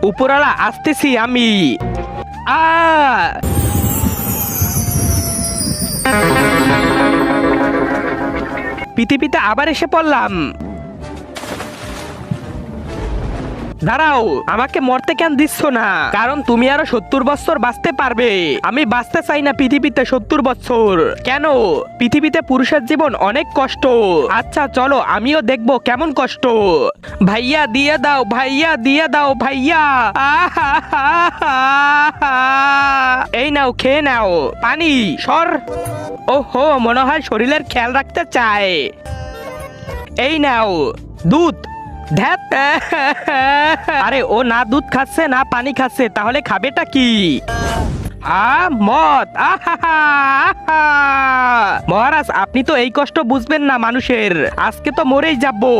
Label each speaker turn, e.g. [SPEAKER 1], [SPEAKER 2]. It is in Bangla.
[SPEAKER 1] উপরওয়ালা আসতেছি আমি। আ পৃথিবীতে আবার এসে পড়লাম। দাঁড়াও, আমাকে মরতে কেন দিচ্ছ না? কারণ তুমি আরো 70 বছর বাঁচতে পারবে। আমি বাঁচতে চাই না পৃথিবীতে 70 বছর। কেন? পৃথিবীতে পুরুষের জীবন অনেক কষ্ট। আচ্ছা চলো, আমিও দেখবো কেমন কষ্ট। ভাইয়া দিয়ে দাও, ভাইয়া দিয়ে দাও, ভাইয়া। এই নাও, খেয়ে নাও। পানি সর। ওহো, মনে হয় শরীরের খেয়াল রাখতে চায়। এই নাও দুধ। ধ্যাত। আরে ও না দুধ খাচ্ছে না পানি খাচ্ছে, তাহলে খাবেটা কি? মদ। মহারাজ, আপনি তো এই কষ্ট বুঝবেন না মানুষের। আজকে তো মরেই যাবো।